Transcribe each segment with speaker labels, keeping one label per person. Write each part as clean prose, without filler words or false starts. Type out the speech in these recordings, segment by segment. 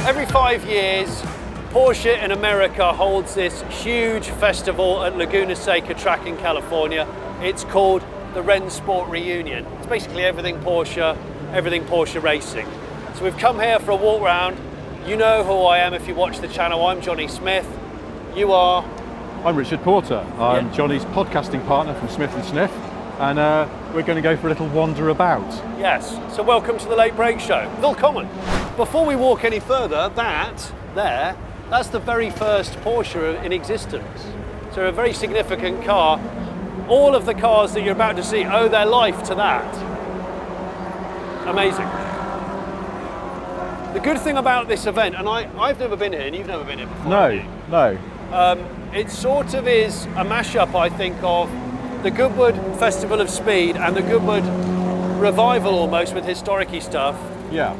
Speaker 1: Every 5 years, Porsche in America holds this huge festival at Laguna Seca track in California. It's called the Rennsport Reunion. It's basically everything Porsche racing. So we've come here for a walk round. You know who I am if you watch the channel. I'm Jonny Smith. You are?
Speaker 2: I'm Richard Porter. I'm Jonny's podcasting partner from Smith Sniff, and we're going to go for a little wander about.
Speaker 1: Yes, so welcome to the Late Break Show. Willkommen. Before we walk any further, that's the very first Porsche in existence. So a very significant car. All of the cars that you're about to see owe their life to that. Amazing. The good thing about this event, and I've never been here, and you've never been here before.
Speaker 2: No.
Speaker 1: It sort of is a mashup, I think, of the Goodwood Festival of Speed and the Goodwood Revival almost, with historic-y stuff.
Speaker 2: Yeah.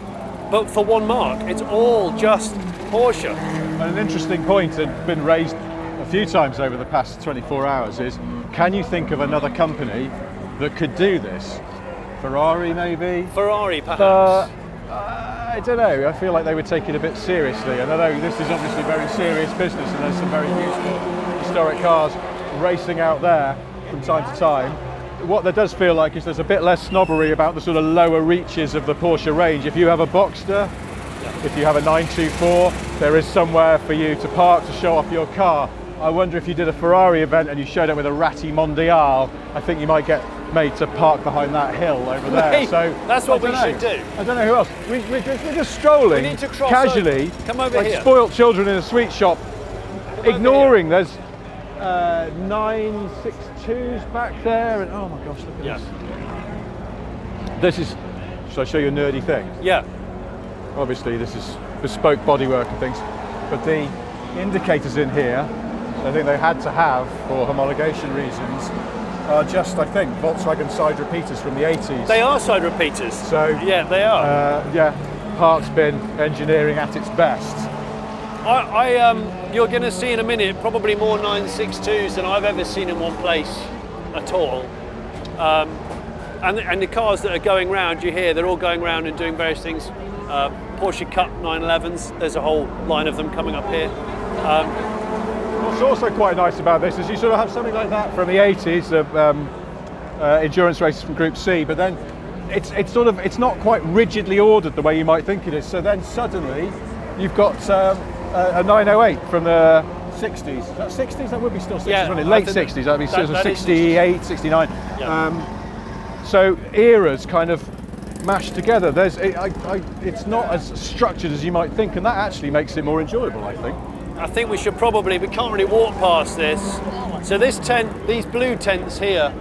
Speaker 1: But for one marque, it's all just Porsche.
Speaker 2: And an interesting point that has been raised a few times over the past 24 hours is, can you think of another company that could do this? Ferrari, maybe?
Speaker 1: Ferrari, perhaps.
Speaker 2: I don't know, I feel like they would take it a bit seriously. And I know this is obviously very serious business, and there's some very beautiful historic cars racing out there from time to time. What there does feel like is there's a bit less snobbery about the sort of lower reaches of the Porsche range. If you have a Boxster, if you have a 924, there is somewhere for you to park to show off your car. I wonder if you did a Ferrari event and you showed up with a ratty Mondial, I think you might get made to park behind that hill over there.
Speaker 1: Hey,
Speaker 2: so
Speaker 1: that's what we should do.
Speaker 2: I don't know who else. We're just strolling
Speaker 1: we need to cross
Speaker 2: casually,
Speaker 1: come over
Speaker 2: like
Speaker 1: here.
Speaker 2: Spoilt children in a sweet shop, ignoring there's 962s back there, and oh my gosh, look at this. This is, shall I show you a nerdy thing?
Speaker 1: Yeah.
Speaker 2: Obviously this is bespoke bodywork and things, but the indicators in here, I think they had to have for homologation reasons, are just, I think, Volkswagen side repeaters from the 80s.
Speaker 1: They are side repeaters.
Speaker 2: So
Speaker 1: yeah, they are.
Speaker 2: Parts bin engineering at its best.
Speaker 1: You're going to see in a minute probably more 962s than I've ever seen in one place at all. And the cars that are going round, you hear, they're all going round and doing various things. Porsche Cup 911s, there's a whole line of them coming up here.
Speaker 2: What's also quite nice about this is you sort of have something like that from the 80s, endurance races from Group C, but then it's not quite rigidly ordered the way you might think it is. So then suddenly you've got a 908 from the 60s. Is that 60s? That would be still 60s,
Speaker 1: yeah,
Speaker 2: wouldn't it? Late 60s, that'd be sort of 68, 69.
Speaker 1: Yeah.
Speaker 2: So eras kind of mashed together. It's not as structured as you might think, and that actually makes it more enjoyable, I think.
Speaker 1: I think we can't really walk past this. So this tent, these blue tents here,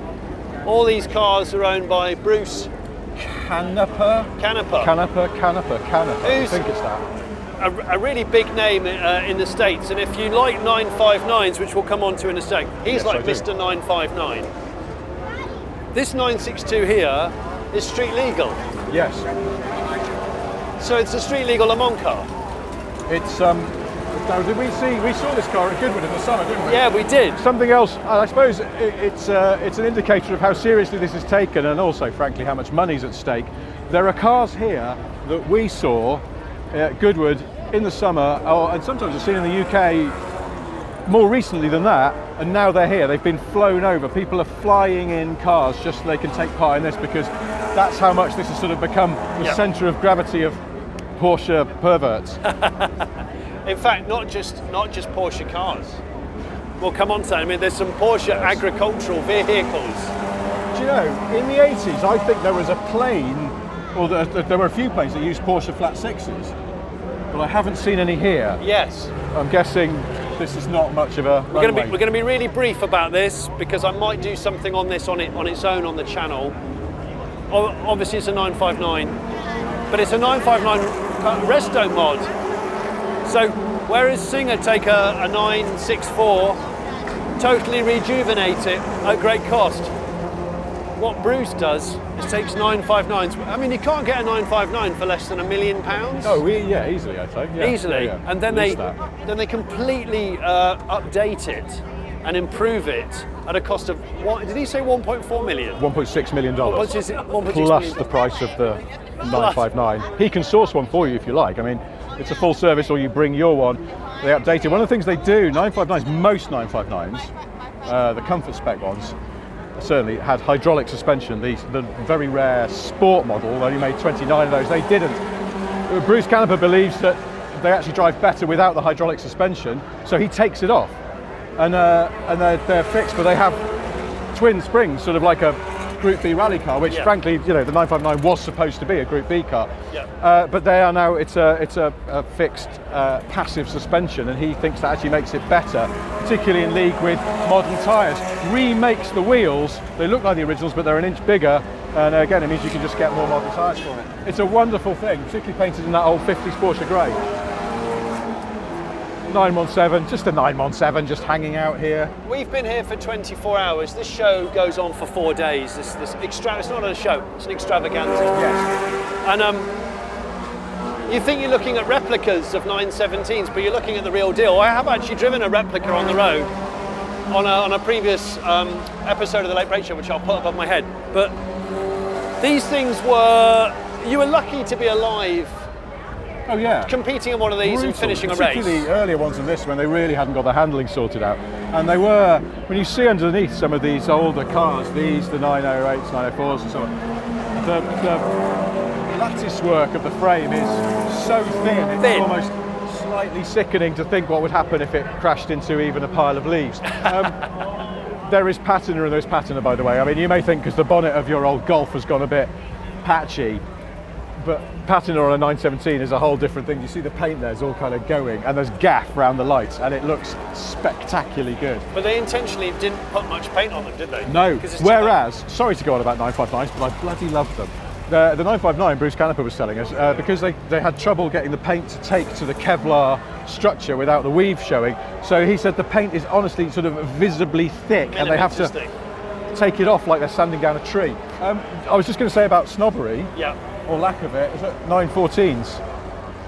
Speaker 1: all these cars are owned by Bruce
Speaker 2: Canepa. I think it's that.
Speaker 1: A really big name in the States, and if you like 959s, which we'll come on to in a sec, he's like Mr. 959. This 962 here is street legal.
Speaker 2: Yes.
Speaker 1: So it's a street legal Le Mans car.
Speaker 2: It's now, we saw this car at Goodwood in the summer, didn't we?
Speaker 1: Yeah, we did.
Speaker 2: Something else, I suppose it's an indicator of how seriously this is taken, and also, frankly, how much money's at stake. There are cars here that we saw at Goodwood in the summer, and sometimes I've seen in the UK more recently than that, and now they're here. They've been flown over. People are flying in cars just so they can take part in this, because that's how much this has sort of become the centre of gravity of Porsche perverts.
Speaker 1: In fact, not just Porsche cars. We'll come on to that. I mean, there's some Porsche agricultural vehicles.
Speaker 2: Do you know, in the 80s, I think there was a plane, or there were a few planes that used Porsche flat sixes, but I haven't seen any here.
Speaker 1: Yes.
Speaker 2: I'm guessing this is not much of a
Speaker 1: We're going to be really brief about this, because I might do something on this on its own on the channel. Obviously, it's a 959, but it's a 959 resto mod. So whereas Singer take a 964, totally rejuvenate it at great cost, what Bruce does is takes 959s. I mean, you can't get a 959 for less than £1 million.
Speaker 2: Oh, yeah, easily, I'd say. Yeah,
Speaker 1: easily,
Speaker 2: yeah.
Speaker 1: And then they completely update it and improve it at a cost of what? Did he say 1.4 million?
Speaker 2: $1.6 million.
Speaker 1: What is it? 1.6
Speaker 2: plus
Speaker 1: million?
Speaker 2: the price of the 959. He can source one for you if you like. I mean, it's a full service or you bring your one. They update it. One of the things they do, 959s, most 959s, the comfort spec ones, certainly had hydraulic suspension. The very rare sport model, only made 29 of those, they didn't. Bruce Canepa believes that they actually drive better without the hydraulic suspension, so he takes it off. And they're fixed, but they have twin springs, sort of like a Group B rally car, which frankly, you know, the 959 was supposed to be a Group B car. But they are now, it's a fixed passive suspension, and he thinks that actually makes it better, particularly in league with modern tyres. Remakes the wheels, they look like the originals, but they're an inch bigger, and again, it means you can just get more modern tyres for it. It's a wonderful thing, particularly painted in that old 50s Porsche grey. 917, just a 917, just hanging out here.
Speaker 1: We've been here for 24 hours. This show goes on for 4 days. It's not a show, it's an extravaganza.
Speaker 2: Yes.
Speaker 1: And you think you're looking at replicas of 917s, but you're looking at the real deal. I have actually driven a replica on the road on a previous episode of the Late Break Show, which I'll put above my head. But these things you were lucky to be alive.
Speaker 2: Oh yeah.
Speaker 1: Competing in one of these and finishing a race.
Speaker 2: Particularly the earlier ones than this, when they really hadn't got the handling sorted out. And they were, when you see underneath some of these older cars, the 908s, 904s and so on, the lattice work of the frame is so thin, it's almost slightly sickening to think what would happen if it crashed into even a pile of leaves. There is patina in those patina, by the way. I mean, you may think because the bonnet of your old Golf has gone a bit patchy, but patina on a 917 is a whole different thing. You see the paint there's all kind of going, and there's gaff around the lights, and it looks spectacularly good.
Speaker 1: But they intentionally didn't put much paint on them, did they?
Speaker 2: No, whereas, sorry to go on about 959s, but I bloody love them. The 959 Bruce Canepa was telling us, because they had trouble getting the paint to take to the Kevlar structure without the weave showing, so he said the paint is honestly sort of visibly thick, and they have to take it off like they're sanding down a tree. I was just going to say about snobbery. Yeah. Or lack of it, is it 914s?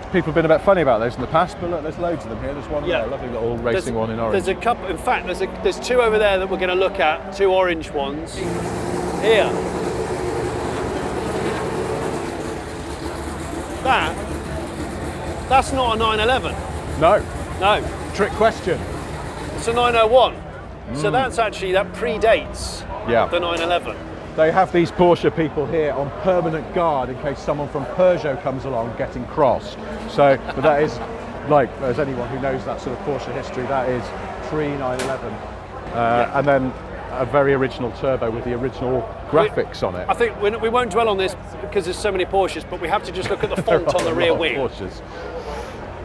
Speaker 2: People have been a bit funny about those in the past, but look, there's loads of them here. There's one there, a lovely little racing one in orange.
Speaker 1: There's a couple, in fact, there's two over there that we're going to look at, two orange ones. Here. That's not a 911.
Speaker 2: No.
Speaker 1: No.
Speaker 2: Trick question.
Speaker 1: It's a 901. So that predates the 911.
Speaker 2: They have these Porsche people here on permanent guard in case someone from Peugeot comes along getting crossed. So, but that is, like, as anyone who knows that sort of Porsche history, that is pre-911. And then a very original turbo with the original graphics on it.
Speaker 1: I think we won't dwell on this because there's so many Porsches, but we have to just look at the font on the rear wing.
Speaker 2: Porsches.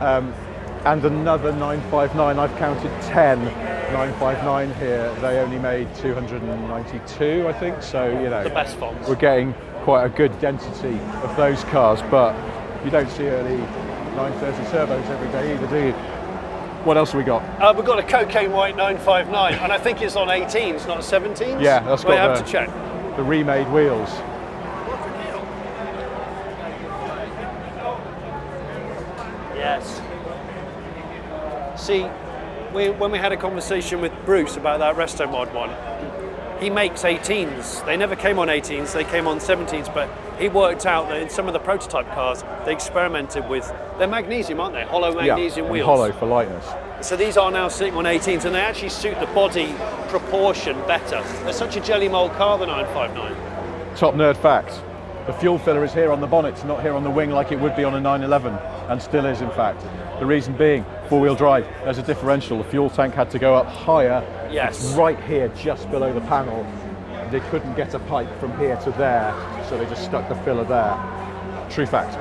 Speaker 2: And another 959, I've counted 10 959 here. They only made 292, I think, so, you know,
Speaker 1: the best fonts.
Speaker 2: We're getting quite a good density of those cars, but you don't see early 930 turbos every day either, do you? What else have we got?
Speaker 1: We've got a cocaine white 959, and I think it's on 18s, not 17s.
Speaker 2: Yeah, that's got
Speaker 1: have to check.
Speaker 2: The remade wheels.
Speaker 1: Yes. See, when we had a conversation with Bruce about that restomod one, he makes 18s. They never came on 18s, they came on 17s, but he worked out that in some of the prototype cars, they experimented with, they're magnesium, aren't they? Hollow magnesium wheels.
Speaker 2: Hollow for lightness.
Speaker 1: So these are now sitting on 18s, and they actually suit the body proportion better. They're such a jelly mold car, the 959.
Speaker 2: Top nerd fact. The fuel filler is here on the bonnet, not here on the wing like it would be on a 911, and still is in fact. The reason being, four-wheel drive, there's a differential. The fuel tank had to go up higher.
Speaker 1: Yes.
Speaker 2: It's right here, just below the panel. They couldn't get a pipe from here to there, so they just stuck the filler there. True fact.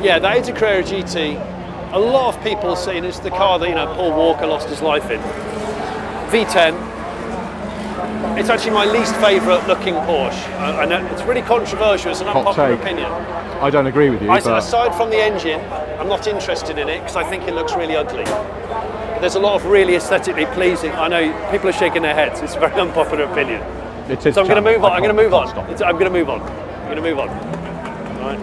Speaker 1: Yeah, that is a Carrera GT. A lot of people saying it's the car that, you know, Paul Walker lost his life in. V10. It's actually my least favourite looking Porsche. I know it's really controversial. It's an unpopular opinion.
Speaker 2: I don't agree with you.
Speaker 1: Aside from the engine, I'm not interested in it because I think it looks really ugly. There's a lot of really aesthetically pleasing. I know people are shaking their heads. It's a very unpopular opinion. So I'm going to move on. I'm going to move on. All right.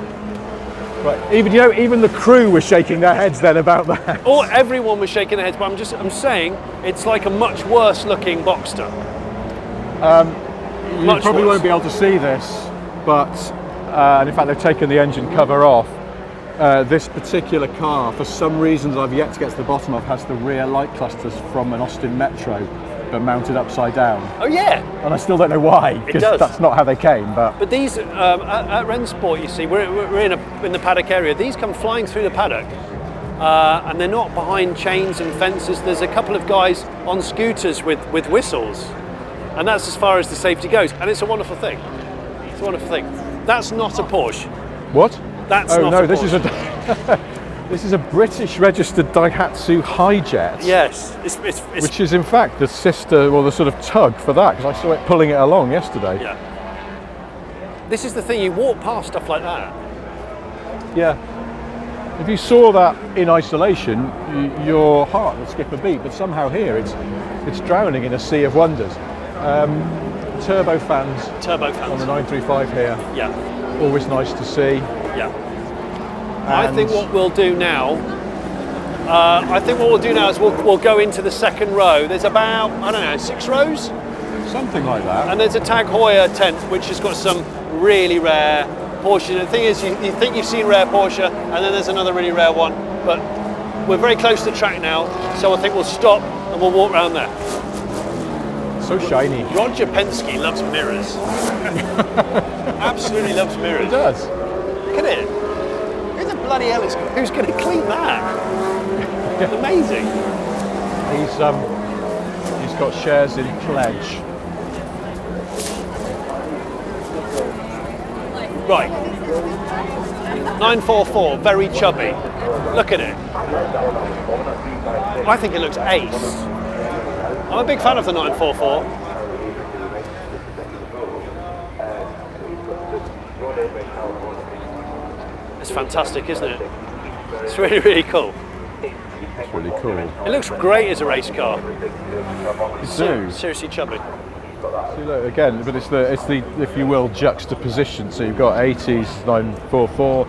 Speaker 2: Right. Even the crew were shaking their heads then about that.
Speaker 1: Or everyone was shaking their heads, but I'm saying it's like a much worse looking Boxster.
Speaker 2: You
Speaker 1: Much
Speaker 2: probably
Speaker 1: worse.
Speaker 2: won't be able to see this, but and in fact they've taken the engine cover off. This particular car, for some reasons I've yet to get to the bottom of, has the rear light clusters from an Austin Metro, but mounted upside down.
Speaker 1: Oh yeah.
Speaker 2: And I still don't know why, because
Speaker 1: does.
Speaker 2: that's not how they came.
Speaker 1: But these at Rennsport, you see, we're in the paddock area. These come flying through the paddock, and they're not behind chains and fences. There's a couple of guys on scooters with whistles, and that's as far as the safety goes. And it's a wonderful thing. It's a wonderful thing. That's not a Porsche.
Speaker 2: What?
Speaker 1: That's
Speaker 2: oh
Speaker 1: not
Speaker 2: no,
Speaker 1: a
Speaker 2: this
Speaker 1: Porsche.
Speaker 2: this is a British registered Daihatsu Hijet.
Speaker 1: Yes, it's
Speaker 2: which is in fact the sister, or the sort of tug for that, because I saw it pulling it along yesterday.
Speaker 1: yeah. This is the thing. You walk past stuff like that.
Speaker 2: Yeah. If you saw that in isolation, your heart would skip a beat. But somehow here, it's drowning in a sea of wonders. Turbo fans on the 935 here.
Speaker 1: Yeah.
Speaker 2: Always nice to see.
Speaker 1: Yeah. I think what we'll do now. Is we'll go into the second row. There's about, I don't know, 6 rows,
Speaker 2: something like that.
Speaker 1: and there's a Tag Heuer tent which has got some really rare Porsche. The thing is, you think you've seen rare Porsche, and then there's another really rare one. But we're very close to the track now, so I think we'll stop and we'll walk around there.
Speaker 2: So shiny.
Speaker 1: Roger Penske loves mirrors. Absolutely loves mirrors.
Speaker 2: He does.
Speaker 1: Look at it. Who the bloody hell is? Who's going to clean that? Amazing.
Speaker 2: He's got shares in Pledge.
Speaker 1: Right. 944, very chubby. Look at it. I think it looks ace. I'm a big fan of the 944. It's fantastic, isn't it? It's really, really cool.
Speaker 2: It's really cool.
Speaker 1: It looks great as a race car. Seriously chubby.
Speaker 2: See, look, again, but it's the if you will juxtaposition. So you've got 80s 944,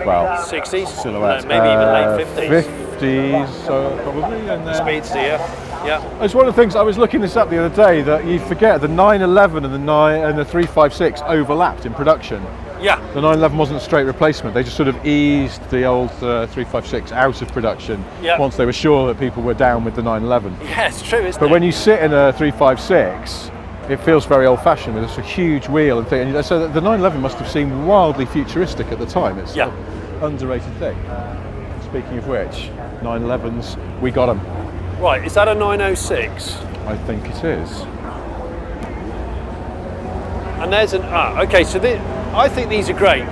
Speaker 2: well
Speaker 1: 60s,
Speaker 2: silhouette,
Speaker 1: maybe even late 50s.
Speaker 2: 50s, so probably, and
Speaker 1: Speedster, yeah.
Speaker 2: It's one of the things I was looking this up the other day, that you forget the 911 and the 356 overlapped in production.
Speaker 1: Yeah.
Speaker 2: The 911 wasn't a straight replacement. They just sort of eased the old 356 out of production once they were sure that people were down with the 911.
Speaker 1: Yeah, it's true, isn't it?
Speaker 2: But when you sit in a 356, it feels very old-fashioned with this huge wheel and thing. And so the 911 must have seemed wildly futuristic at the time. It's an underrated thing. Speaking of which, 911s, we got them.
Speaker 1: Right, is that a 906?
Speaker 2: I think it is.
Speaker 1: And there's an okay. So I think these are great.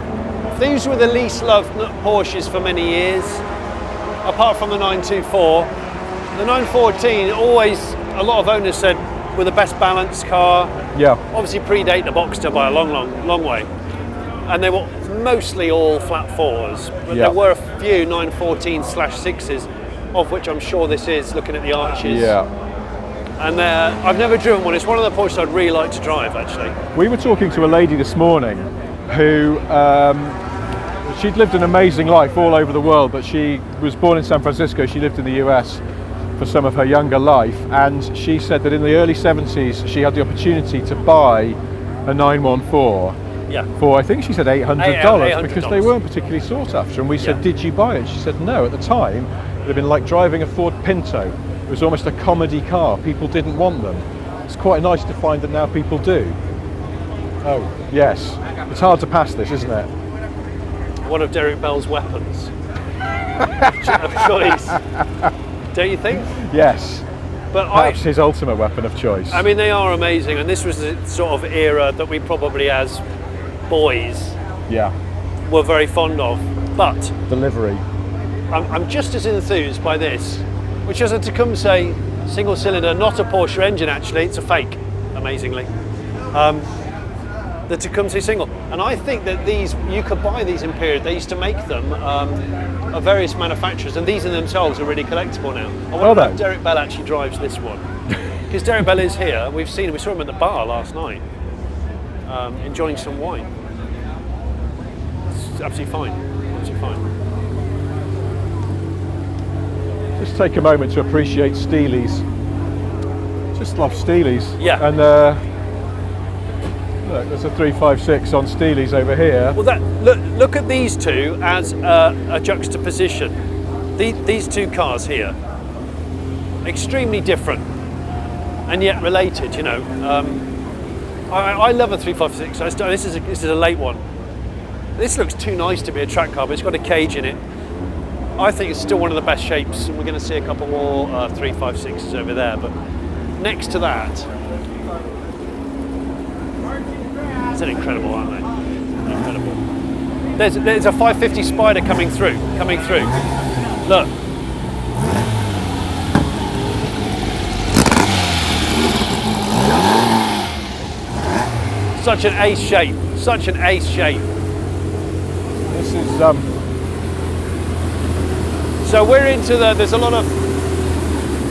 Speaker 1: These were the least loved Porsches for many years, apart from the 924. The 914 always, a lot of owners said, were the best balanced car.
Speaker 2: Yeah.
Speaker 1: Obviously predate the Boxster by a long way. And they were mostly all flat fours, but there were a few 914/6s, of which I'm sure this is, looking at the arches.
Speaker 2: Yeah.
Speaker 1: And I've never driven one. It's one of the Porsches I'd really like to drive, actually.
Speaker 2: We were talking to a lady this morning who, she'd lived an amazing life all over the world, but she was born in San Francisco. She lived in the US for some of her younger life, and she said that in the early 70s she had the opportunity to buy a 914 for, I think she said $800, because they weren't particularly sought after. And we said, did you buy it? She said no. At the time, it would have been like driving a Ford Pinto. It was almost a comedy car. People didn't want them. It's quite nice to find that now people do. Oh, yes. It's hard to pass this, isn't it?
Speaker 1: One of Derek Bell's weapons of choice. Don't you think?
Speaker 2: Yes.
Speaker 1: But
Speaker 2: perhaps his ultimate weapon of choice.
Speaker 1: I mean, they are amazing, and this was the sort of era that we probably, as boys, were very fond of. But
Speaker 2: the livery.
Speaker 1: I'm just as enthused by this, which is a Tecumseh single cylinder, not a Porsche engine actually, it's a fake, amazingly. The Tecumseh single. And I think that these, you could buy these in period, they used to make them of various manufacturers, and these in themselves are really collectible now. I wonder if Derek Bell actually drives this one. Because Derek Bell is here, we saw him at the bar last night, enjoying some wine. It's absolutely fine. Absolutely fine.
Speaker 2: Just take a moment to appreciate Steely's. Just love Steely's.
Speaker 1: Yeah.
Speaker 2: And look, there's a 356 on Steely's over here.
Speaker 1: Well, look at these two as a juxtaposition. These two cars here, extremely different, and yet related. You know, I love a 356. This is a late one. This looks too nice to be a track car, but it's got a cage in it. I think it's still one of the best shapes, and we're going to see a couple more 356s over there. But next to that, it's an incredible, aren't they? Incredible. There's a 550 Spyder coming through. Look. Such an ace shape. Such an ace shape.
Speaker 2: This is
Speaker 1: So we're into there's a lot of,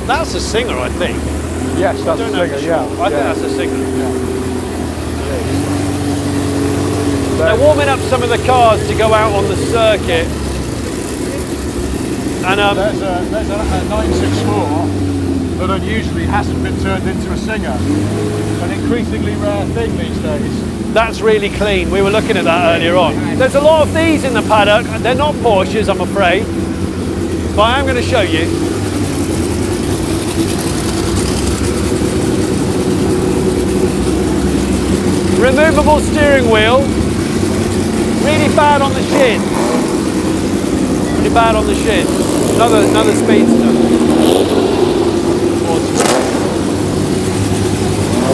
Speaker 1: that's a Singer, I think.
Speaker 2: yes, that's a Singer,
Speaker 1: Sure.
Speaker 2: yeah.
Speaker 1: I think that's a Singer.
Speaker 2: Yeah.
Speaker 1: They're warming up some of the cars to go out on the circuit. And
Speaker 2: There's a 964 that unusually hasn't been turned into a Singer. An increasingly rare thing these days.
Speaker 1: that's really clean. We were looking at that earlier on. There's a lot of these in the paddock. They're not Porsches, I'm afraid. But I am going to show you. Removable steering wheel. Really bad on the shin. Really bad on the shin. Another Speedster. Awesome.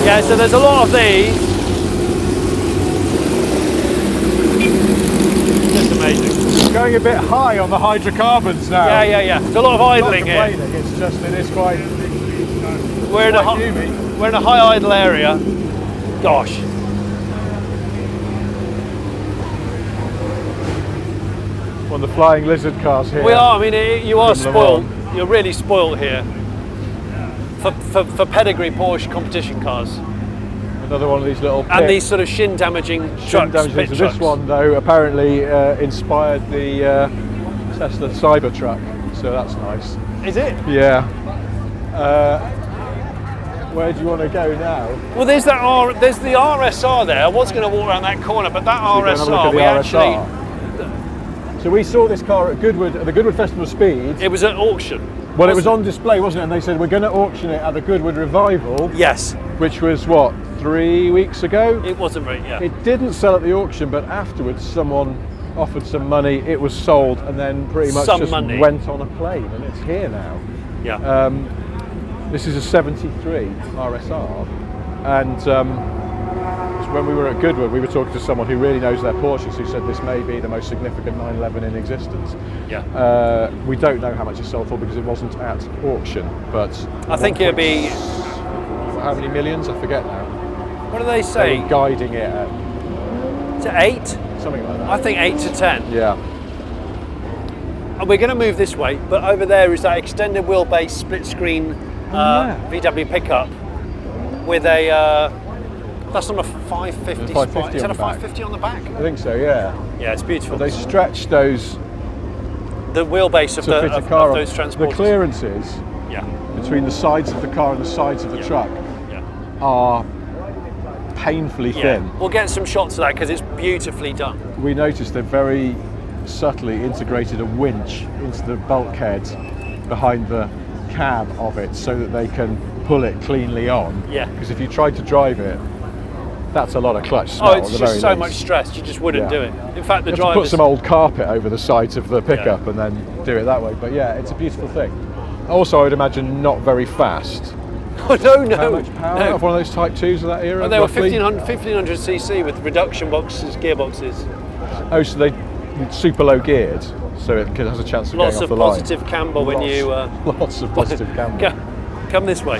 Speaker 1: Yeah, so there's a lot of these. Just amazing.
Speaker 2: Going a bit high on the hydrocarbons now.
Speaker 1: Yeah. There's a lot of idling here.
Speaker 2: It's just, it is quite,
Speaker 1: We're in a high idle area. Gosh.
Speaker 2: one of the flying lizard cars here.
Speaker 1: We are. I mean, you are
Speaker 2: From Le
Speaker 1: spoiled.
Speaker 2: Mans.
Speaker 1: You're really spoiled here. For pedigree Porsche competition cars.
Speaker 2: Another one of these little
Speaker 1: And these sort of shin damaging trucks. Pit
Speaker 2: So
Speaker 1: trucks.
Speaker 2: this one though apparently inspired the Tesla Cybertruck, so that's nice.
Speaker 1: Is it?
Speaker 2: Yeah. Where do you want to go now?
Speaker 1: Well, there's the RSR there. I was going to walk around that corner, but that
Speaker 2: So we're gonna have a look
Speaker 1: RSR,
Speaker 2: at the
Speaker 1: we actually,
Speaker 2: RSR. So we saw this car at Goodwood, at the Goodwood Festival of Speed.
Speaker 1: it was at auction.
Speaker 2: Well, it was on display, wasn't it? And they said we're going to auction it at the Goodwood Revival,
Speaker 1: Yes,
Speaker 2: which was what, 3 weeks ago?
Speaker 1: it wasn't very. Yeah.
Speaker 2: It didn't sell at the auction, but afterwards someone offered some money, it was sold, and then pretty much
Speaker 1: Some
Speaker 2: just
Speaker 1: money.
Speaker 2: went on a plane, and it's here now.
Speaker 1: Yeah.
Speaker 2: This is a 73 RSR, and when we were at Goodwood, we were talking to someone who really knows their Porsches, who said this may be the most significant 911 in existence.
Speaker 1: Yeah.
Speaker 2: We don't know how much it sold for because it wasn't at auction, but
Speaker 1: I think it'll be.
Speaker 2: how many millions? I forget now.
Speaker 1: What do they
Speaker 2: They
Speaker 1: say?
Speaker 2: were guiding it at
Speaker 1: To 8?
Speaker 2: something like that.
Speaker 1: I think 8 to 10.
Speaker 2: Yeah.
Speaker 1: And we're going to move this way, but over there is that extended wheelbase split screen
Speaker 2: yeah.
Speaker 1: VW pickup with a. That's on a 550
Speaker 2: 550
Speaker 1: Spyder. Is that
Speaker 2: on
Speaker 1: a
Speaker 2: the back.
Speaker 1: 550 on the back?
Speaker 2: I think so, yeah.
Speaker 1: Yeah, it's beautiful.
Speaker 2: They stretched those
Speaker 1: The wheelbase of,
Speaker 2: to fit a
Speaker 1: of
Speaker 2: car on.
Speaker 1: those
Speaker 2: The
Speaker 1: transporters.
Speaker 2: clearances
Speaker 1: Yeah.
Speaker 2: between the sides of the car and the sides of the
Speaker 1: Yeah.
Speaker 2: truck
Speaker 1: Yeah.
Speaker 2: are painfully
Speaker 1: Yeah.
Speaker 2: thin.
Speaker 1: We'll get some shots of that because it's beautifully done.
Speaker 2: We noticed they've very subtly integrated a winch into the bulkhead behind the cab of it so that they can pull it cleanly on.
Speaker 1: Yeah.
Speaker 2: Because if you tried to drive it, that's a lot of clutch smell.
Speaker 1: Oh, it's
Speaker 2: at the
Speaker 1: just
Speaker 2: very
Speaker 1: so
Speaker 2: least.
Speaker 1: much stress. You just wouldn't
Speaker 2: Yeah.
Speaker 1: do it. In fact, the
Speaker 2: You have to put
Speaker 1: drivers.
Speaker 2: some old carpet over the sides of the pickup and then do it that way. But yeah, it's a beautiful thing. Also, I would imagine not very fast.
Speaker 1: Oh, no.
Speaker 2: How much power
Speaker 1: No.
Speaker 2: of one of those Type 2s of that era?
Speaker 1: Well, they were
Speaker 2: roughly?
Speaker 1: 1500 cc with reduction boxes, gearboxes.
Speaker 2: Oh, so they super low geared, so it has a chance of
Speaker 1: Lots
Speaker 2: going
Speaker 1: of
Speaker 2: off the line.
Speaker 1: positive camber when you.
Speaker 2: Lots of positive camber.
Speaker 1: Come this way.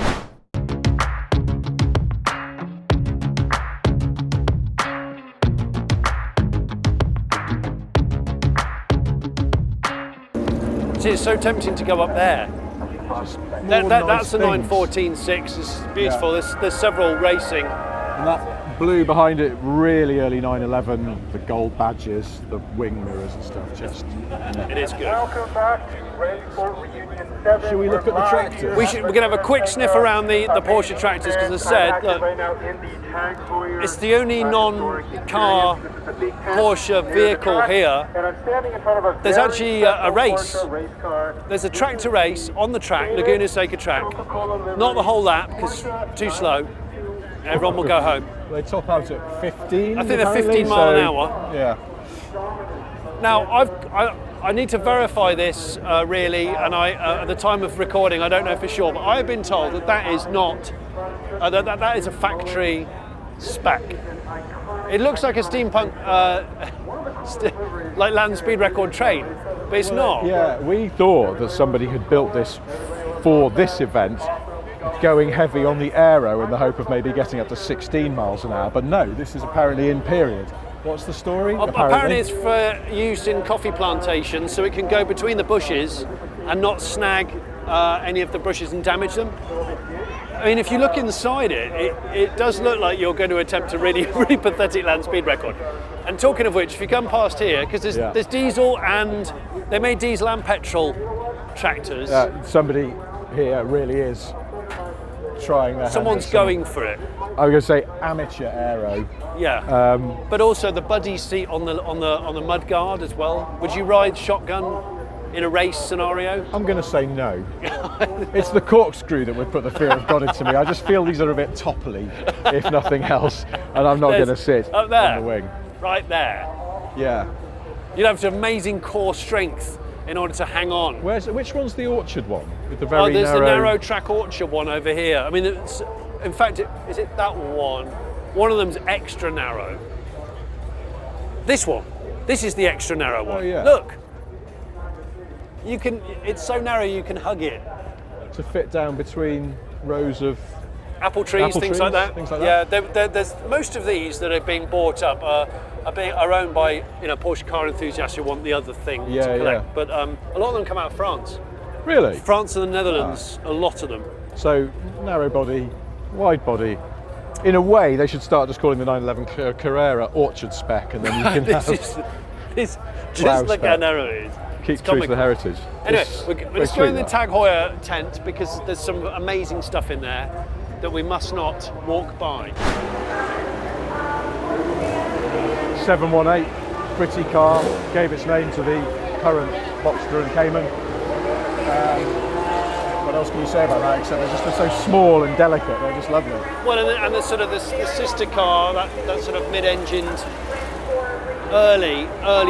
Speaker 1: See, it's so tempting to go up there.
Speaker 2: More
Speaker 1: That's
Speaker 2: nice
Speaker 1: the
Speaker 2: things.
Speaker 1: 914.6. It's beautiful.
Speaker 2: Yeah.
Speaker 1: There's several racing
Speaker 2: And that blue behind it, really early 911, the gold badges, the wing mirrors and stuff, just...
Speaker 1: It is good.
Speaker 3: Welcome back to Rennsport Reunion 7.
Speaker 2: Should we look at the tractors?
Speaker 1: We're going to have a quick sniff around the Porsche tractors, because as I said, look, it's the only non-car Porsche vehicle here. There's actually a race. There's a tractor race on the track, Laguna Seca track. Not the whole lap, because too slow. Everyone will go home.
Speaker 2: They top out at 15.
Speaker 1: I think they're 15 mile an hour.
Speaker 2: Yeah.
Speaker 1: Now, I need to verify this really, and at the time of recording, I don't know for sure, but I've been told that that is not, that is a factory spec. It looks like a steampunk, like land speed record train, but it's not.
Speaker 2: Yeah, we thought that somebody had built this for this event, going heavy on the aero in the hope of maybe getting up to 16 miles an hour, but no, this is apparently in period. What's the story?
Speaker 1: Apparently it's for use in coffee plantations, so it can go between the bushes and not snag any of the bushes and damage them. I mean, if you look inside it does look like you're going to attempt a really, really pathetic land speed record. And talking of which, if you come past here, because there's diesel and they made diesel and petrol tractors.
Speaker 2: Somebody here really is trying their
Speaker 1: Someone's going for it.
Speaker 2: I was going to say amateur aero.
Speaker 1: Yeah, but also the buddy seat on the mud guard as well. Would you ride shotgun in a race scenario?
Speaker 2: I'm going to say no. It's the corkscrew that would put the fear of God into me. I just feel these are a bit topply, if nothing else, and I'm not going to sit
Speaker 1: up there,
Speaker 2: on the wing.
Speaker 1: Right there.
Speaker 2: Yeah.
Speaker 1: You'd have amazing core strength in order to hang on.
Speaker 2: Which one's the orchard one? With the very
Speaker 1: there's
Speaker 2: narrow...
Speaker 1: the narrow track orchard one over here. I mean, in fact, is it that one? One of them's extra narrow. This one. This is the extra narrow one.
Speaker 2: Oh, yeah.
Speaker 1: Look. It's so narrow you can hug it.
Speaker 2: To fit down between rows of...
Speaker 1: Apple trees, things like that.
Speaker 2: Yeah,
Speaker 1: there's most of these that are being bought up are owned by Porsche car enthusiasts who want the other thing to collect.
Speaker 2: Yeah.
Speaker 1: But a lot of them come out of France.
Speaker 2: Really?
Speaker 1: France and the Netherlands, a lot of them.
Speaker 2: So narrow body, wide body. In a way, they should start just calling the 911 Carrera Orchard spec, and then you can
Speaker 1: It's just look how narrow it is.
Speaker 2: Keep true to the heritage.
Speaker 1: Anyway, we're just going in the Tag Heuer tent because there's some amazing stuff in there that we must not walk by.
Speaker 2: 718, pretty car, gave its name to the current Boxster and Cayman. What else can you say about that, except they're so small and delicate, they're just lovely.
Speaker 1: Well, and the sort of the sister car, that sort of mid-engined, early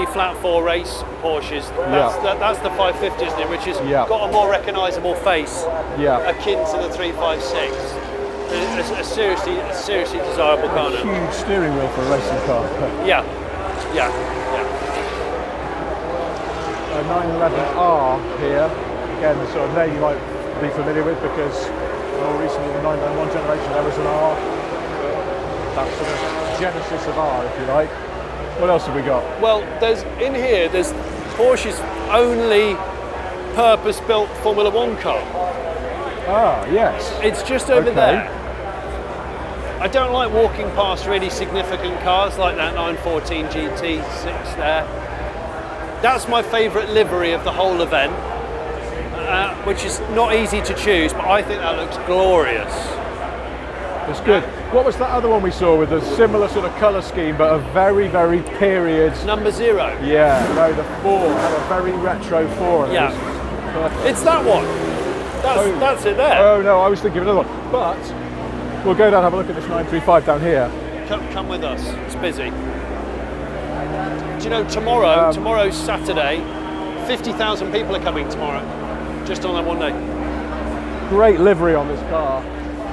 Speaker 1: flat four race Porsches. That's the 550, isn't it? Which has got a more recognisable face, akin to the 356. A seriously desirable car now.
Speaker 2: Huge steering wheel for a racing car.
Speaker 1: Yeah.
Speaker 2: A 911R here. Again, the sort of name you might be familiar with because more recently in the 991 generation there was an R. That sort of genesis of R, if you like. What else have we got?
Speaker 1: Well, there's Porsche's only purpose-built Formula One car.
Speaker 2: Ah, yes.
Speaker 1: It's just over there. I don't like walking past really significant cars like that 914 GT6 there. That's my favourite livery of the whole event, which is not easy to choose, but I think that looks glorious.
Speaker 2: It's good. What was that other one we saw with a similar sort of colour scheme, but a very, very period...
Speaker 1: Number 0.
Speaker 2: Yeah, no, the 4 had a very retro 4.
Speaker 1: Yeah. It's that one. That's it there.
Speaker 2: Oh no, I was thinking of another one. But we'll go down and have a look at this 935 down here.
Speaker 1: Come with us. It's busy. Do you know tomorrow's Saturday, 50,000 people are coming tomorrow, just on that one day.
Speaker 2: Great livery on this car.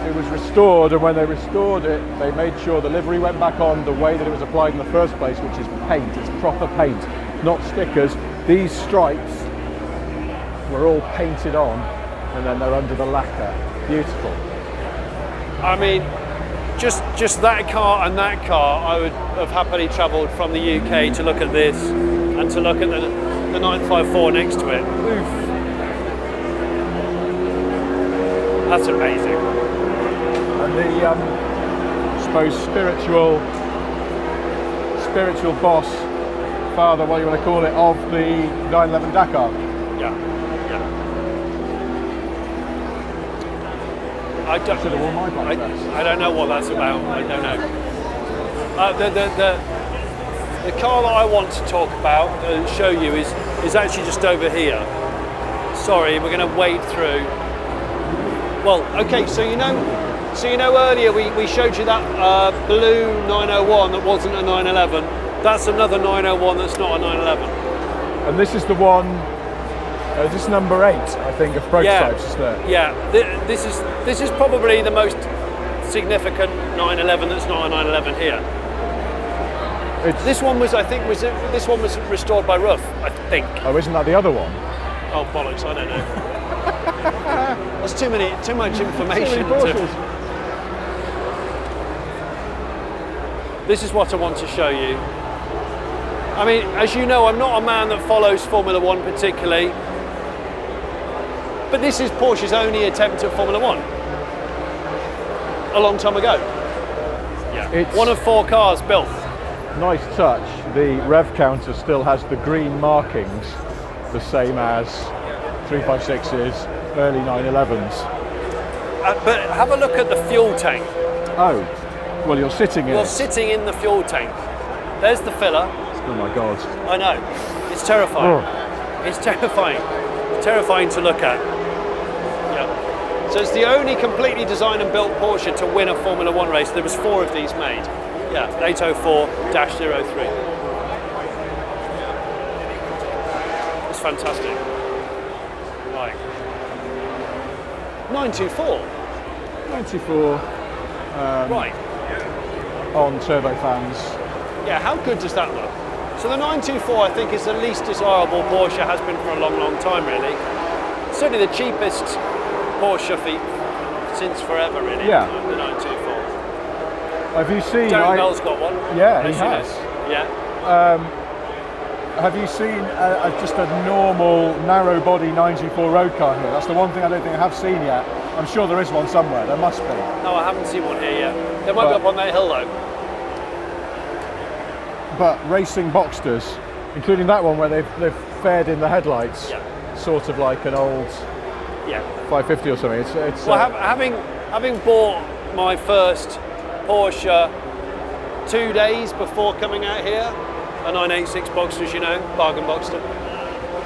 Speaker 2: It was restored, and when they restored it, they made sure the livery went back on the way that it was applied in the first place, which is paint. It's proper paint, not stickers. These stripes were all painted on, and then they're under the lacquer. Beautiful. I
Speaker 1: mean, just that car and that car, I would have happily travelled from the UK to look at this and to look at the 954 next to it. Oof. That's amazing.
Speaker 2: And the suppose, spiritual boss, father, what you want to call it, of the 911 Dakar.
Speaker 1: Yeah, yeah. I don't.
Speaker 2: Should have worn my bike vest.
Speaker 1: I don't know what that's about. I don't know. The car that I want to talk about and show you is actually just over here. Sorry, we're going to wade through. Well, okay, so you know earlier we showed you that blue 901 that wasn't a 911. That's another 901 that's not a 911.
Speaker 2: And this is the one, this is number 8, I think, of prototypes, isn't it?
Speaker 1: Yeah, this is probably the most significant 911 that's not a 911 here. This one was restored by Ruff, I think.
Speaker 2: Oh, isn't that the other one?
Speaker 1: Oh bollocks! I don't know. That's too much information. This is what I want to show you. I mean, as you know, I'm not a man that follows Formula One particularly, but this is Porsche's only attempt at Formula One. A long time ago. Yeah. It's one of 4 cars built.
Speaker 2: Nice touch. The rev counter still has the green markings, the same as 356s, early 911s.
Speaker 1: But have a look at the fuel tank.
Speaker 2: Oh, well, you're sitting in.
Speaker 1: You're sitting in the fuel tank. There's the filler.
Speaker 2: Oh my God.
Speaker 1: I know. It's terrifying.
Speaker 2: Oh.
Speaker 1: It's terrifying. It's terrifying to look at. Yeah. So it's the only completely designed and built Porsche to win a Formula One race. There was 4 of these made. Yeah, 804-03. It's fantastic. Right. 924.
Speaker 2: 94.
Speaker 1: Right.
Speaker 2: On turbofans.
Speaker 1: Yeah, how good does that look? So the 924, I think, is the least desirable Porsche, has been for a long, long time, really. Certainly the cheapest Porsche since forever, really.
Speaker 2: Yeah.
Speaker 1: The 924.
Speaker 2: Have you seen?
Speaker 1: Darren Bell's got one.
Speaker 2: Yeah, he has.
Speaker 1: Yeah.
Speaker 2: Have you seen just a normal narrow body 924 road car here? That's the one thing I don't think I have seen yet. I'm sure there is one somewhere. There must be.
Speaker 1: No, I haven't seen one here yet. There might be up on that hill though.
Speaker 2: But racing Boxsters, including that one where they've faired in the headlights, sort of like an old 550 or something. It's
Speaker 1: well, having bought my first Porsche 2 days before coming out here, a 986 Boxsters, you know, bargain Boxster.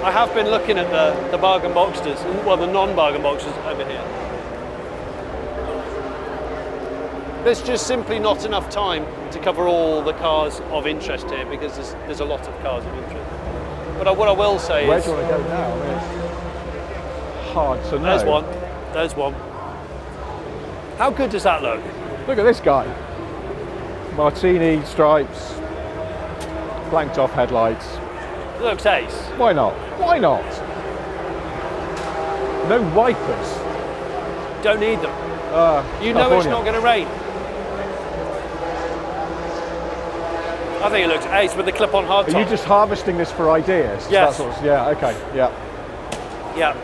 Speaker 1: I have been looking at the bargain Boxsters, well, the non-bargain Boxsters over here. There's just simply not enough time to cover all the cars of interest here because there's a lot of cars of interest. But what I will say
Speaker 2: where
Speaker 1: is...
Speaker 2: Where do you want to go now? I mean, it's hard to know.
Speaker 1: There's one. There's one. How good does that look?
Speaker 2: Look at this guy. Martini stripes, blanked off headlights.
Speaker 1: It looks ace.
Speaker 2: Why not? Why not? No wipers.
Speaker 1: Don't need them. You know
Speaker 2: California.
Speaker 1: it's not going to rain. I think it looks ace with the clip-on hardtop.
Speaker 2: Are you just harvesting this for ideas?
Speaker 1: Yes.
Speaker 2: Yeah, okay, yeah.
Speaker 1: Yeah,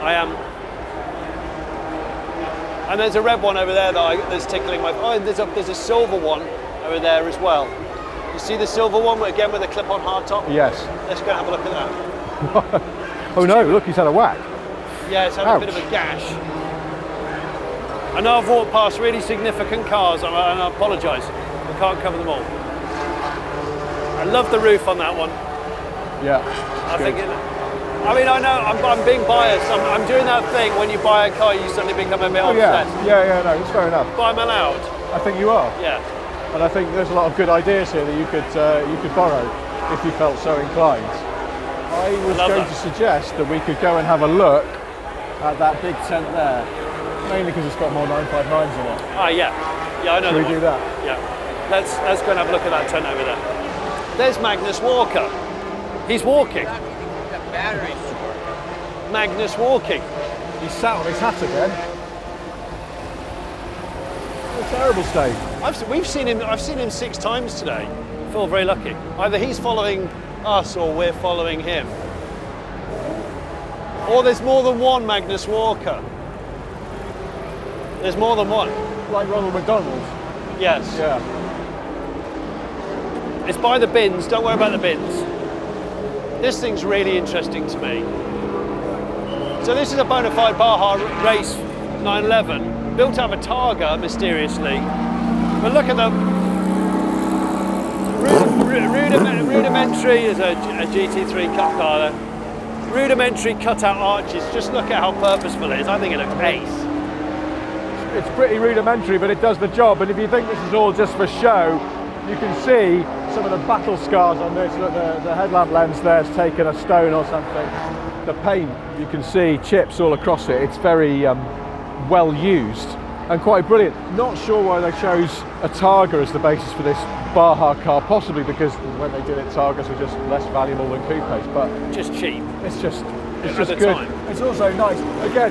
Speaker 1: I am. And there's a red one over there that's tickling my... Oh, and there's a silver one over there as well. You see the silver one, again with the clip-on hardtop?
Speaker 2: Yes.
Speaker 1: Let's go and have a look at that.
Speaker 2: Oh no, look, he's had a whack.
Speaker 1: Yeah, it's had a bit of a gash. I know I've walked past really significant cars, and I apologise. I can't cover them all. I love the roof on that one.
Speaker 2: Yeah.
Speaker 1: I know I'm being biased. I'm doing that thing when you buy a car, you suddenly become a bit obsessed.
Speaker 2: Yeah, no, it's fair enough.
Speaker 1: But I'm allowed.
Speaker 2: I think you are.
Speaker 1: Yeah.
Speaker 2: And I think there's a lot of good ideas here that you could borrow if you felt so inclined. I was going to suggest that we could go and have a look at that big tent there, mainly because it's got more 959s in it.
Speaker 1: Ah, yeah. Yeah, I know.
Speaker 2: Should we do that?
Speaker 1: Yeah. Let's go and have a look at that tent over there. There's Magnus Walker. He's walking. Magnus walking.
Speaker 2: He's sat on his hat again. What a terrible state.
Speaker 1: I've seen him 6 times today. I feel very lucky. Either he's following us or we're following him. Or there's more than one Magnus Walker. There's more than one.
Speaker 2: Like Ronald McDonald.
Speaker 1: Yes.
Speaker 2: Yeah.
Speaker 1: It's by the bins, don't worry about the bins. This thing's really interesting to me. So this is a bona fide Baja race 911, built out of a Targa, mysteriously. But look at the rudimentary, is a GT3 Cup car there. Rudimentary cutout arches, just look at how purposeful it is. I think it looks ace.
Speaker 2: It's pretty rudimentary, but it does the job. And if you think this is all just for show, you can see some of the battle scars on this. Look, the headlamp lens there's taken a stone or something. The paint, you can see chips all across it. It's very well used and quite brilliant. Not sure why they chose a Targa as the basis for this Baja car, possibly because when they did it, Targas were just less valuable than coupes, but
Speaker 1: just cheap.
Speaker 2: It's just
Speaker 1: the
Speaker 2: good.
Speaker 1: time.
Speaker 2: It's also nice. Again,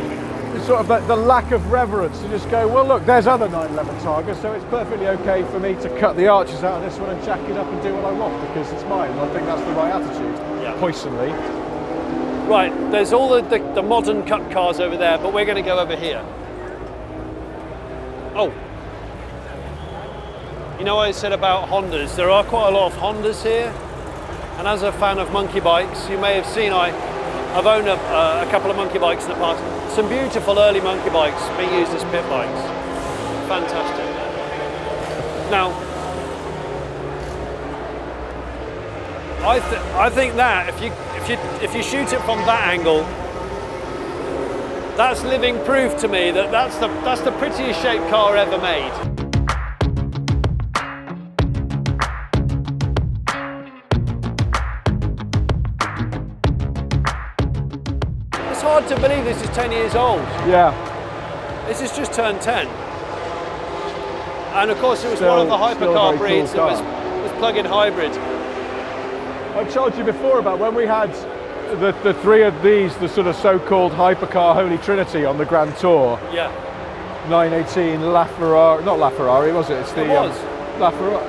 Speaker 2: it's sort of the lack of reverence to just go, well, look, there's other 911 Targas, so it's perfectly okay for me to cut the arches out of this one and jack it up and do what I want because it's mine. And I think that's the right attitude, personally.
Speaker 1: Right, there's all the modern cup cars over there, but we're going to go over here. Oh, you know what I said about Hondas? There are quite a lot of Hondas here, and as a fan of monkey bikes, you may have seen I've owned a couple of monkey bikes in the past. Some beautiful early monkey bikes being used as pit bikes. Fantastic. Now, I think that if you shoot it from that angle, that's living proof to me that that's the prettiest shaped car ever made. It's hard to believe this is 10 years old.
Speaker 2: Yeah.
Speaker 1: This has just turned 10. And of course it was
Speaker 2: Still-
Speaker 1: one of the hypercar
Speaker 2: still a very
Speaker 1: breeds
Speaker 2: cool
Speaker 1: that was plug-in hybrid.
Speaker 2: I've told you before about when we had the three of these, the sort of so-called hypercar Holy Trinity on the Grand Tour.
Speaker 1: Yeah.
Speaker 2: 918 LaFerrari, not LaFerrari, was it? It's the
Speaker 1: was.
Speaker 2: LaFerrari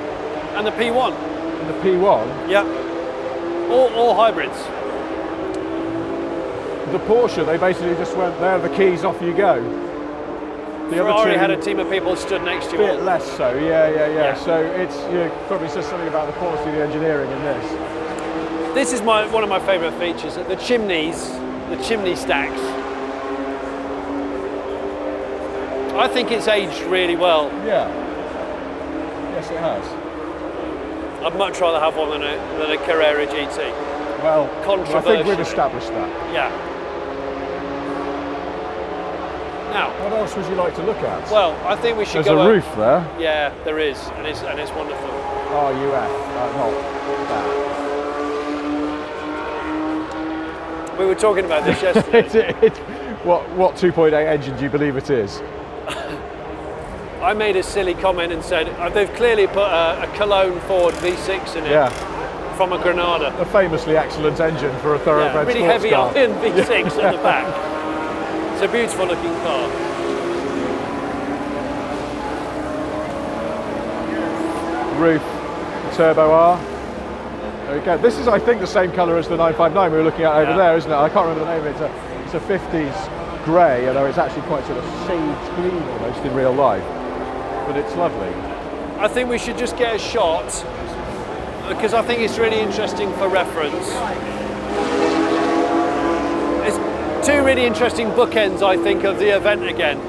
Speaker 1: And the P1.
Speaker 2: and the P1.
Speaker 1: Yeah. All hybrids.
Speaker 2: The Porsche, they basically just went, there are the keys, off you go. The
Speaker 1: Ferrari
Speaker 2: other two,
Speaker 1: had a team of people stood next to
Speaker 2: a bit
Speaker 1: you.
Speaker 2: less so, yeah.
Speaker 1: Yeah.
Speaker 2: So it's, probably says something about the quality of the engineering in this.
Speaker 1: This is one of my favourite features, the chimneys, the chimney stacks. I think it's aged really well.
Speaker 2: Yeah. Yes, it has.
Speaker 1: I'd much rather have one than a Carrera GT.
Speaker 2: Well, I think
Speaker 1: Controversially.
Speaker 2: we've established that.
Speaker 1: Yeah. Now,
Speaker 2: What else would you like to look at?
Speaker 1: well, I think we should
Speaker 2: There's
Speaker 1: go.
Speaker 2: a roof there.
Speaker 1: Yeah, there is, and it's wonderful.
Speaker 2: RUF, not that.
Speaker 1: We were talking about this yesterday.
Speaker 2: What 2.8 engine do you believe it is?
Speaker 1: I made a silly comment and said they've clearly put a Cologne Ford V6 in it
Speaker 2: Yeah,
Speaker 1: from a Granada.
Speaker 2: a famously excellent engine for a thoroughbred
Speaker 1: Really
Speaker 2: sports
Speaker 1: heavy
Speaker 2: car.
Speaker 1: iron V6 at the back. It's a beautiful looking car.
Speaker 2: Roof, Turbo R. There we go. This is, I think, the same colour as the 959 we were looking at over
Speaker 1: Yeah.
Speaker 2: there, isn't it? I can't remember the name of it. It's a 50s grey, although it's actually quite sort of sage green almost in real life. But it's lovely.
Speaker 1: I think we should just get a shot because I think it's really interesting for reference. It's two really interesting bookends, I think, of the event again.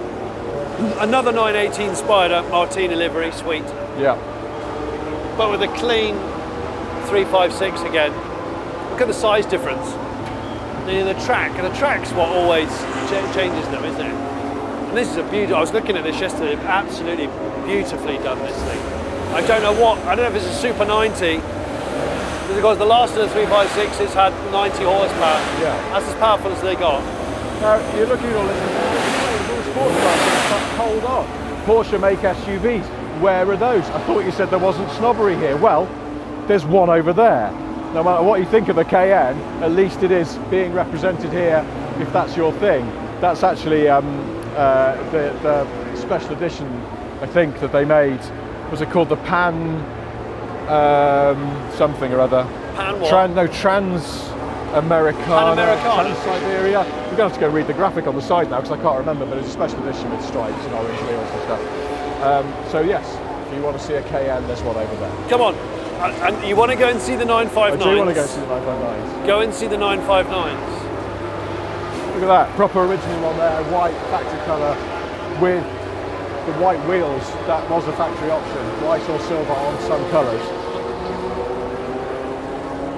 Speaker 1: Another 918 Spyder, Martini livery, sweet.
Speaker 2: Yeah.
Speaker 1: But with a clean 356 again. Look at the size difference. The track's what always changes them, isn't it? And this is a beautiful. I was looking at this yesterday. Absolutely beautifully done, this thing. I don't know if it's a Super 90 because the last of the 356s had 90 horsepower.
Speaker 2: Yeah.
Speaker 1: That's as powerful as they got.
Speaker 2: Now, you're looking at all this, all the sports cars, but hold on. Porsche make SUVs. Where are those? I thought you said there wasn't snobbery here. Well, there's one over there. No matter what you think of the Cayenne, at least it is being represented here, if that's your thing. That's actually the special edition, I think, that they made. Was it called the Pan something or other?
Speaker 1: Pan what?
Speaker 2: Trans-Americana.
Speaker 1: Pan-Americana.
Speaker 2: Trans-Siberia. We're going to have to go read the graphic on the side now because I can't remember, but it's a special edition with stripes and orange wheels and stuff. So yes, If you want to see a KN, there's one over there.
Speaker 1: Come on. And you want to go and see the 959s?
Speaker 2: I do want to go see the 959s.
Speaker 1: Go and see the 959s.
Speaker 2: Look at that, proper original one there, white factory colour with the white wheels. That was a factory option, white or silver on some colours.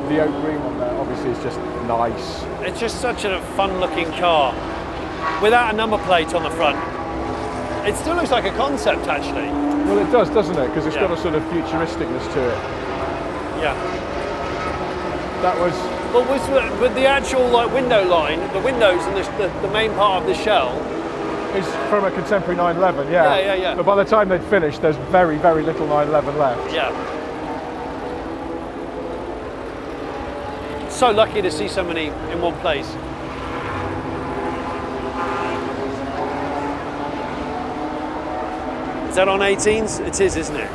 Speaker 2: The oak green one there obviously is just nice.
Speaker 1: It's just such a fun looking car without a number plate on the front. It still looks like a concept actually.
Speaker 2: Well, it does, doesn't it? Because it's
Speaker 1: Yeah.
Speaker 2: got a sort of futuristicness to it.
Speaker 1: Yeah.
Speaker 2: That was...
Speaker 1: But with the actual like window line, the windows and the main part of the shell.
Speaker 2: Is from a contemporary 911, yeah.
Speaker 1: Yeah.
Speaker 2: But by the time they'd finished, there's very, very little 911 left.
Speaker 1: Yeah. So lucky to see so many in one place. Is that on 18s? It is, isn't it?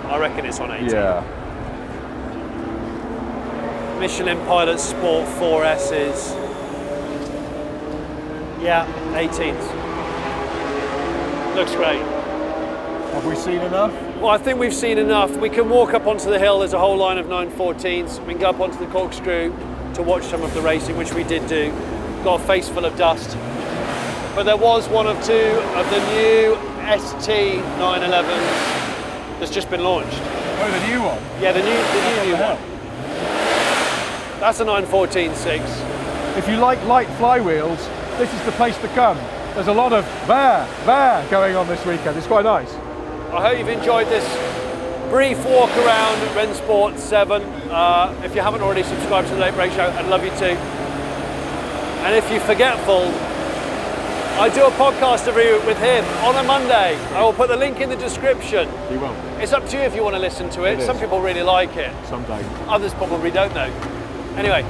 Speaker 1: I reckon it's on 18.
Speaker 2: Yeah.
Speaker 1: Michelin Pilot Sport 4S's. Yeah, 18s. Looks great.
Speaker 2: Have we seen enough?
Speaker 1: Well, I think we've seen enough. We can walk up onto the hill. There's a whole line of 914s. We can go up onto the corkscrew to watch some of the racing, which we did do. Got a face full of dust. But there was one of two of the new ST 911s that's just been launched.
Speaker 2: Oh, the new one?
Speaker 1: Yeah, the new one. That's a 914.6.
Speaker 2: If you like light flywheels, this is the place to come. There's a lot of there going on this weekend. It's quite nice.
Speaker 1: I hope you've enjoyed this brief walk around Rennsport 7. If you haven't already subscribed to the Late Break Show, I'd love you to. And if you're forgetful, I do a podcast review with him on a Monday. I will put the link in the description.
Speaker 2: You will.
Speaker 1: It's up to you if you want to listen to it.
Speaker 2: It
Speaker 1: Some
Speaker 2: is.
Speaker 1: people really like it.
Speaker 2: Some don't.
Speaker 1: Others probably don't know. Anyway,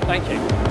Speaker 1: thank you.